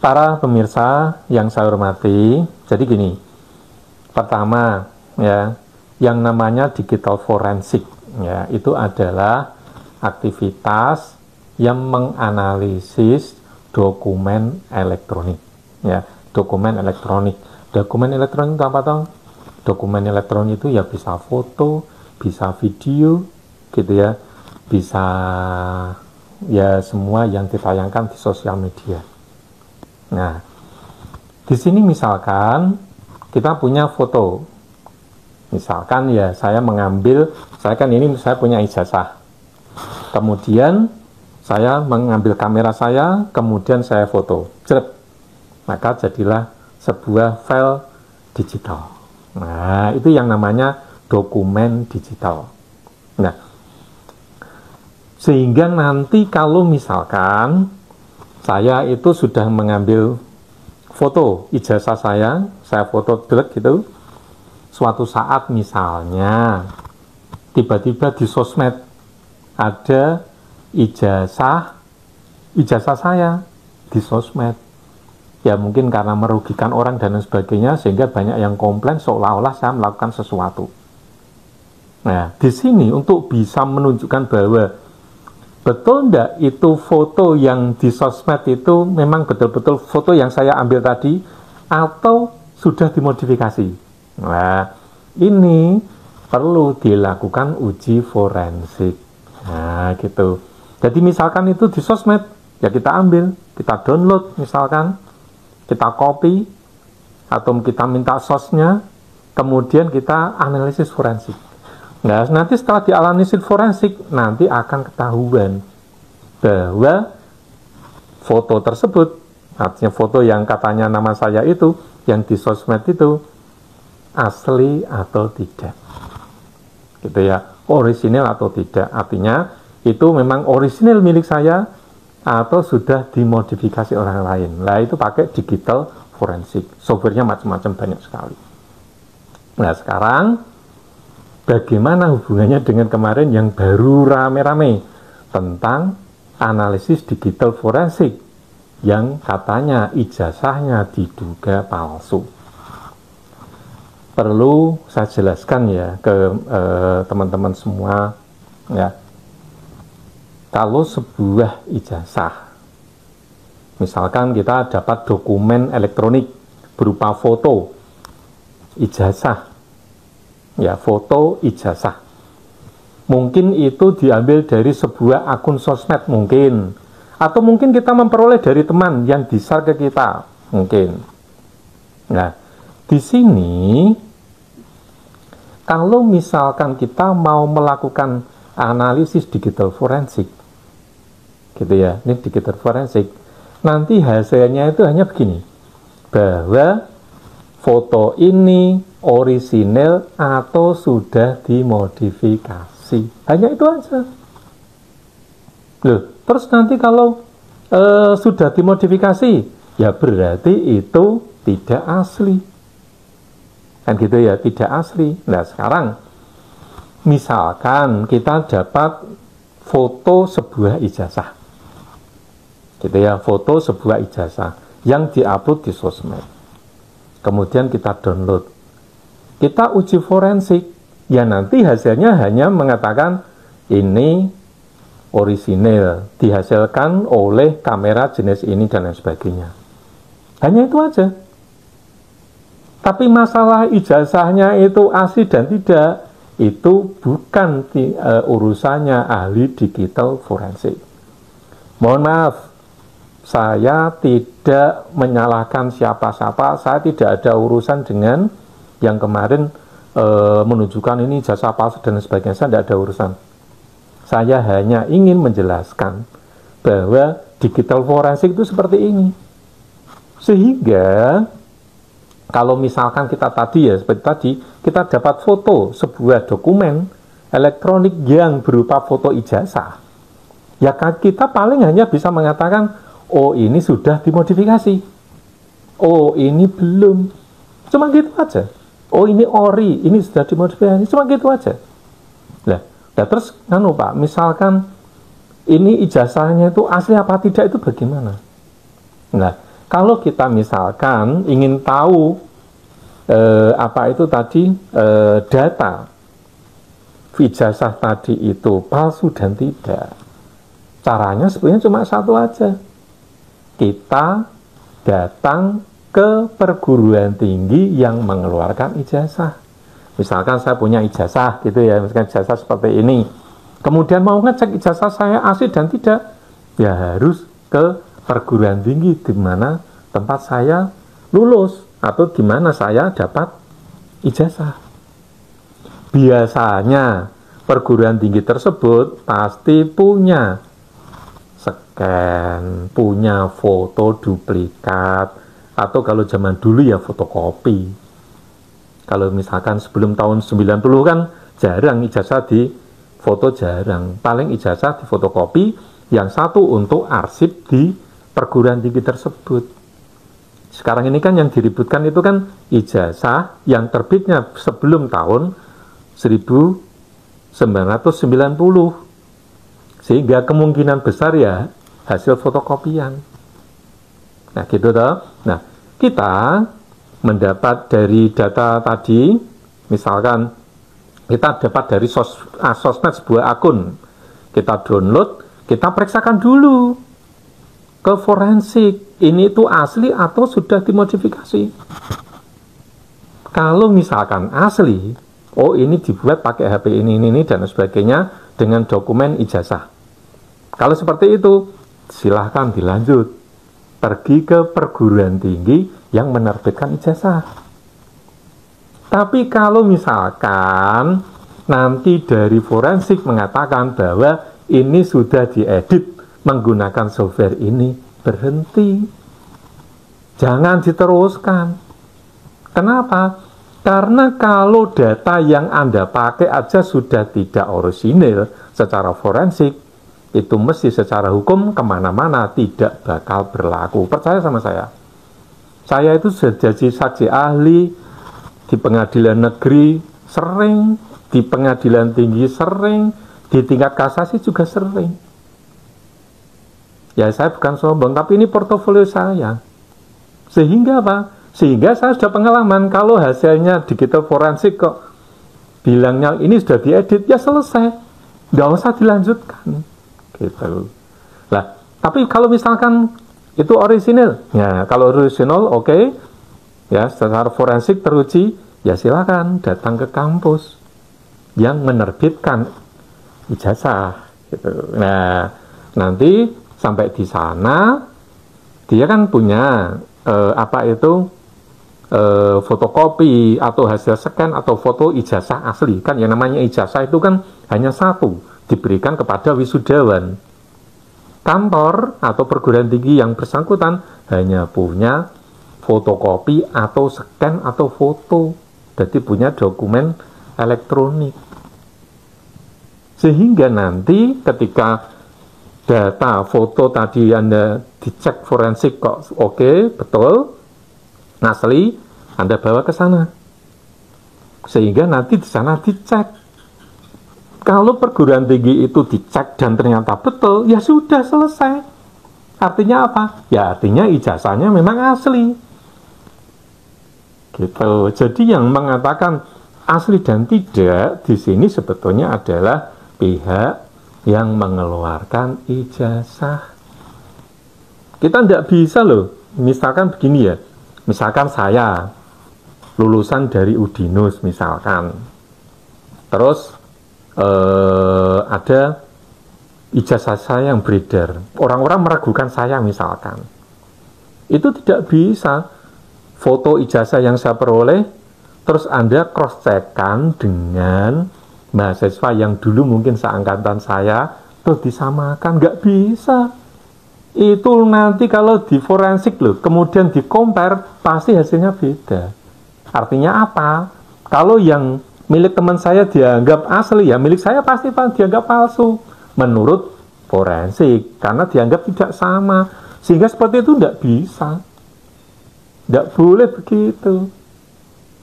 Para pemirsa yang saya hormati, jadi gini, pertama ya, yang namanya digital forensik ya, itu adalah aktivitas yang menganalisis dokumen elektronik ya, dokumen elektronik. Dokumen elektronik itu apa toh? Dokumen elektronik itu ya bisa foto, bisa video gitu ya, bisa ya semua yang ditayangkan di sosial media. Nah, di sini misalkan kita punya foto. Misalkan ya saya mengambil, saya kan ini saya punya ijazah. Kemudian saya mengambil kamera saya, kemudian saya foto. Jrep. Maka jadilah sebuah file digital. Nah, itu yang namanya dokumen digital. Nah, sehingga nanti kalau misalkan saya itu sudah mengambil foto ijazah saya foto delete gitu, suatu saat misalnya tiba-tiba di sosmed ada ijazah saya di sosmed, ya mungkin karena merugikan orang dan lain sebagainya, sehingga banyak yang komplain seolah-olah saya melakukan sesuatu. Nah, di sini untuk bisa menunjukkan bahwa betul enggak itu foto yang di sosmed itu memang betul-betul foto yang saya ambil tadi atau sudah dimodifikasi. Nah, ini perlu dilakukan uji forensik. Nah, gitu. Jadi misalkan itu di sosmed, ya kita ambil, kita download misalkan, kita copy, atau kita minta source-nya, kemudian kita analisis forensik. Nah, nanti setelah dianalisis forensik, nanti akan ketahuan bahwa foto tersebut, artinya foto yang katanya nama saya itu, yang di sosmed itu, asli atau tidak. Gitu ya, orisinil atau tidak. Artinya, itu memang orisinil milik saya, atau sudah dimodifikasi orang lain. Nah, itu pakai digital forensik. Softwarenya macam-macam, banyak sekali. Nah, sekarang bagaimana hubungannya dengan kemarin yang baru rame-rame tentang analisis digital forensik yang katanya ijazahnya diduga palsu? Perlu saya jelaskan ya ke teman-teman semua ya. Kalau sebuah ijazah, misalkan kita dapat dokumen elektronik berupa foto ijazah, ya foto ijazah, mungkin itu diambil dari sebuah akun sosmed mungkin, atau mungkin kita memperoleh dari teman yang di-share ke kita mungkin. Nah, di sini kalau misalkan kita mau melakukan analisis digital forensik gitu ya, ini digital forensik, nanti hasilnya itu hanya begini, bahwa foto ini orisinil atau sudah dimodifikasi. Hanya itu aja. Loh, terus nanti kalau sudah dimodifikasi, ya berarti itu tidak asli. Kan gitu ya, tidak asli. Nah, sekarang misalkan kita dapat foto sebuah ijazah. Gitu ya, foto sebuah ijazah yang diupload di sosmed. Kemudian kita download, kita uji forensik, ya nanti hasilnya hanya mengatakan ini orisinil, dihasilkan oleh kamera jenis ini dan lain sebagainya. Hanya itu aja. Tapi masalah ijazahnya itu asli dan tidak, itu bukan urusannya ahli digital forensik. Mohon maaf, saya tidak menyalahkan siapa-siapa, saya tidak ada urusan dengan yang kemarin menunjukkan ini jasa palsu dan sebagainya, saya tidak ada urusan. Saya hanya ingin menjelaskan bahwa digital forensik itu seperti ini. Sehingga kalau misalkan kita tadi ya, seperti tadi, kita dapat foto sebuah dokumen elektronik yang berupa foto ijazah, ya kita paling hanya bisa mengatakan, oh ini sudah dimodifikasi, oh ini belum, cuma gitu aja. Oh ini ori, ini sudah dimodifikasi, cuma gitu aja. Nah terus Pak, misalkan ini ijazahnya itu asli apa tidak, itu bagaimana? Nah, Kalau kita misalkan ingin tahu apa itu tadi data ijazah tadi itu palsu dan tidak, caranya sebenarnya cuma satu aja. Kita datang ke perguruan tinggi yang mengeluarkan ijazah. Misalkan saya punya ijazah gitu ya, misalkan ijazah seperti ini. Kemudian mau ngecek ijazah saya asli dan tidak, ya harus ke perguruan tinggi di mana tempat saya lulus atau di mana saya dapat ijazah. Biasanya perguruan tinggi tersebut pasti punya scan, punya foto duplikat, atau kalau zaman dulu ya fotokopi. Kalau misalkan sebelum tahun 90 kan jarang ijazah di foto, jarang. Paling ijazah di fotokopi, yang satu untuk arsip di perguruan tinggi tersebut. Sekarang ini kan yang diributkan itu kan ijazah yang terbitnya sebelum tahun 1990. Sehingga kemungkinan besar ya hasil fotokopian. Nah gitu toh. Nah kita mendapat dari data tadi, misalkan kita dapat dari sosmed sebuah akun, kita download, kita periksakan dulu ke forensik, ini itu asli atau sudah dimodifikasi. Kalau misalkan asli, oh ini dibuat pakai HP ini dan sebagainya dengan dokumen ijazah. Kalau seperti itu, silahkan dilanjut, pergi ke perguruan tinggi yang menerbitkan ijazah. Tapi kalau misalkan nanti dari forensik mengatakan bahwa ini sudah diedit menggunakan software ini, berhenti. Jangan diteruskan. Kenapa? Karena kalau data yang Anda pakai aja sudah tidak orisinil secara forensik, itu mesti secara hukum kemana-mana tidak bakal berlaku. Percaya sama saya. Saya itu sudah jadi saksi ahli di pengadilan negeri sering, di pengadilan tinggi sering, di tingkat kasasi juga sering. Ya saya bukan sombong, tapi ini portofolio saya. Sehingga apa? Sehingga saya sudah pengalaman, kalau hasilnya digital forensik kok bilangnya ini sudah diedit, ya selesai. Nggak usah dilanjutkan. Gitu. Lah, tapi kalau misalkan itu orisinil, ya kalau orisinal oke, ya secara forensik teruji, ya silakan datang ke kampus yang menerbitkan ijazah. Gitu. Nah, nanti sampai di sana dia kan punya fotokopi atau hasil scan atau foto ijazah asli. Kan yang namanya ijazah itu kan hanya satu, diberikan kepada wisudawan. Kantor atau perguruan tinggi yang bersangkutan hanya punya fotokopi atau scan atau foto, jadi punya dokumen elektronik. Sehingga nanti ketika data foto tadi Anda dicek forensik kok oke, betul, asli, Anda bawa ke sana. Sehingga nanti di sana dicek. Kalau perguruan tinggi itu dicek dan ternyata betul, ya sudah selesai. Artinya apa? Ya artinya ijazahnya memang asli. Gitu. Jadi yang mengatakan asli dan tidak di sini sebetulnya adalah pihak yang mengeluarkan ijazah. Kita tidak bisa loh, misalkan begini ya, misalkan saya lulusan dari Udinus misalkan, terus ada ijazah saya yang beredar, orang-orang meragukan saya misalkan, itu tidak bisa foto ijazah yang saya peroleh, terus Anda cross-check-kan dengan mahasiswa yang dulu mungkin seangkatan saya, terus disamakan, nggak bisa. Itu nanti kalau di forensik loh, kemudian di compare, pasti hasilnya beda. Artinya apa? Kalau yang milik teman saya dianggap asli, ya milik saya pasti dianggap palsu menurut forensik, karena dianggap tidak sama. Sehingga seperti itu nggak bisa, nggak boleh begitu.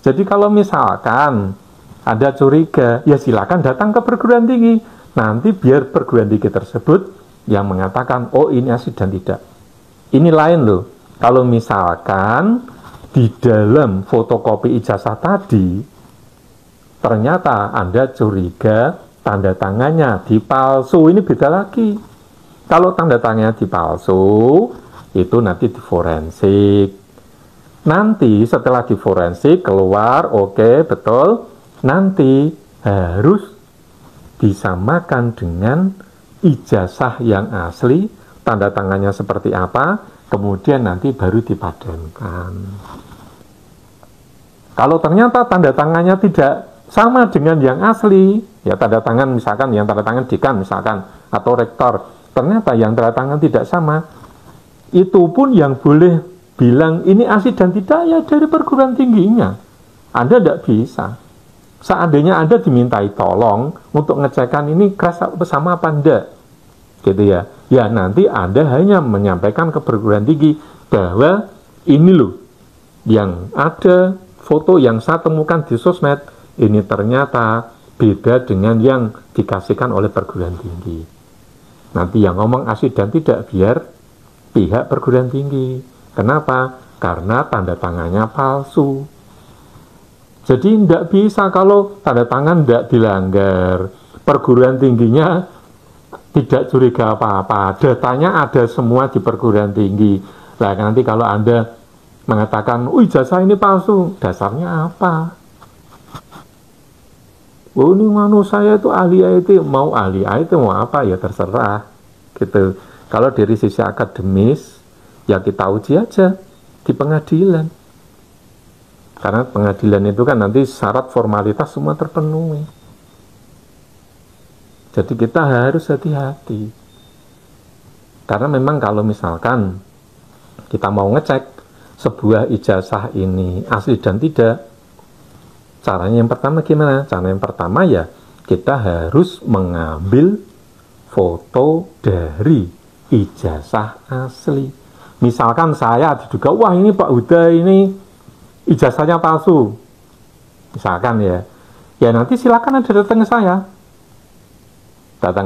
Jadi kalau misalkan ada curiga, ya silakan datang ke perguruan tinggi. Nanti biar perguruan tinggi tersebut yang mengatakan, oh ini asli dan tidak. Ini lain loh. Kalau misalkan di dalam fotokopi ijazah tadi, ternyata Anda curiga tanda tangannya dipalsu, ini beda lagi. Kalau tanda tangannya dipalsu, itu nanti diforensik. Nanti setelah diforensik keluar, oke, betul, nanti harus disamakan dengan ijazah yang asli, tanda tangannya seperti apa, kemudian nanti baru dipadankan. Kalau ternyata tanda tangannya tidak sama dengan yang asli, ya tanda tangan misalkan yang tanda tangan dekan misalkan, atau rektor, ternyata yang tanda tangan tidak sama, itu pun yang boleh bilang ini asli dan tidak ya dari perguruan tingginya. Anda tidak bisa. Seandainya Anda dimintai tolong untuk ngecekkan ini keras sama apa enggak, gitu ya. Ya nanti Anda hanya menyampaikan ke perguruan tinggi bahwa ini loh yang ada foto yang saya temukan di sosmed, ini ternyata beda dengan yang dikasihkan oleh perguruan tinggi. Nanti yang ngomong asli dan tidak biar pihak perguruan tinggi. Kenapa? Karena tanda tangannya palsu. Jadi tidak bisa kalau tanda tangan tidak dilanggar, perguruan tingginya tidak curiga apa-apa, datanya ada semua di perguruan tinggi. Nah nanti kalau Anda mengatakan, ijazah ini palsu, dasarnya apa? Oh ini manu saya itu ahli IT, mau ahli IT mau apa ya terserah, gitu. Kalau dari sisi akademis, ya kita uji aja di pengadilan. Karena pengadilan itu kan nanti syarat formalitas semua terpenuhi. Jadi kita harus hati-hati. Karena memang kalau misalkan kita mau ngecek sebuah ijazah ini asli dan tidak, caranya yang pertama gimana? Cara yang pertama ya kita harus mengambil foto dari ijazah asli. Misalkan saya diduga, wah ini Pak Huda ini ijazahnya palsu, misalkan ya, ya nanti silakan Anda datang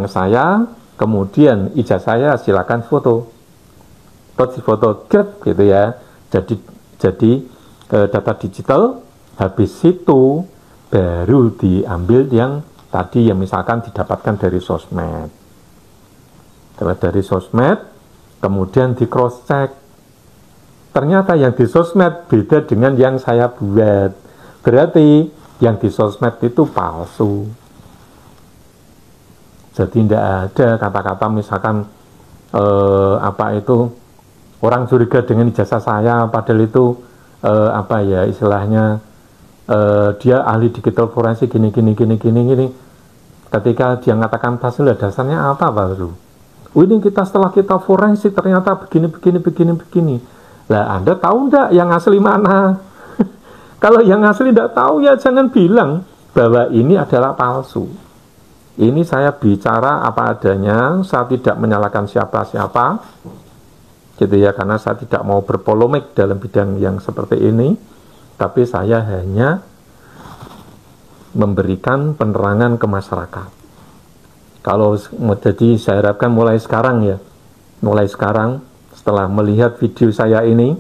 ke saya, kemudian ijazah saya silakan foto gitu ya, jadi data digital, habis itu baru diambil yang tadi yang misalkan didapatkan dari sosmed, kemudian di cross check. Ternyata yang di sosmed beda dengan yang saya buat. Berarti yang di sosmed itu palsu. Jadi tidak ada kata-kata misalkan apa itu orang curiga dengan ijazah saya, padahal itu apa ya istilahnya dia ahli digital forensik gini. Ketika dia mengatakan palsu, dasarnya apa palsu? Oh ini setelah kita forensik ternyata begini. Lah Anda tahu enggak yang asli mana? Kalau yang asli tidak tahu ya jangan bilang bahwa ini adalah palsu. Ini saya bicara apa adanya, saya tidak menyalahkan siapa-siapa, gitu ya, karena saya tidak mau berpolemik dalam bidang yang seperti ini, tapi saya hanya memberikan penerangan ke masyarakat. Kalau jadi saya harapkan mulai sekarang setelah melihat video saya ini,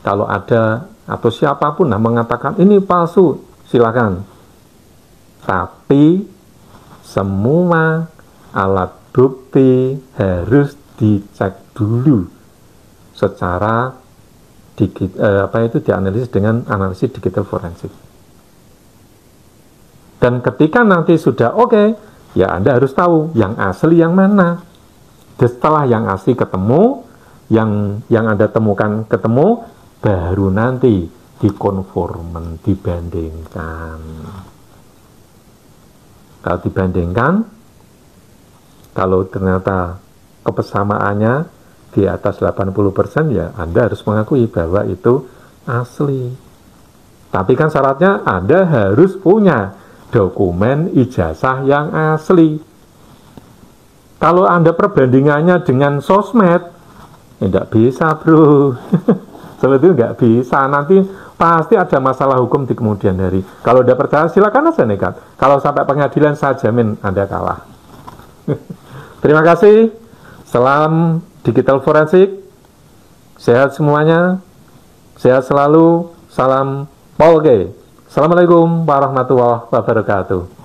kalau ada atau siapapun mengatakan ini palsu, silakan. Tapi semua alat bukti harus dicek dulu secara dianalisis dengan analisis digital forensik. Dan ketika nanti sudah oke, ya Anda harus tahu yang asli yang mana. Dan setelah yang asli ketemu, yang Anda temukan ketemu, baru nanti dikonformen, dibandingkan. Kalau dibandingkan, kalau ternyata kebersamaannya di atas 80%, ya Anda harus mengakui bahwa itu asli. Tapi kan syaratnya Anda harus punya dokumen ijazah yang asli. Kalau Anda perbandingannya dengan sosmed, tidak bisa bro. Seperti itu nggak bisa, nanti pasti ada masalah hukum di kemudian hari. Kalau udah percaya silakan aja nekat. Kalau sampai pengadilan saya jamin Anda kalah. Terima kasih. Salam digital forensik. Sehat semuanya, sehat selalu, salam Polge. Assalamualaikum warahmatullahi wabarakatuh.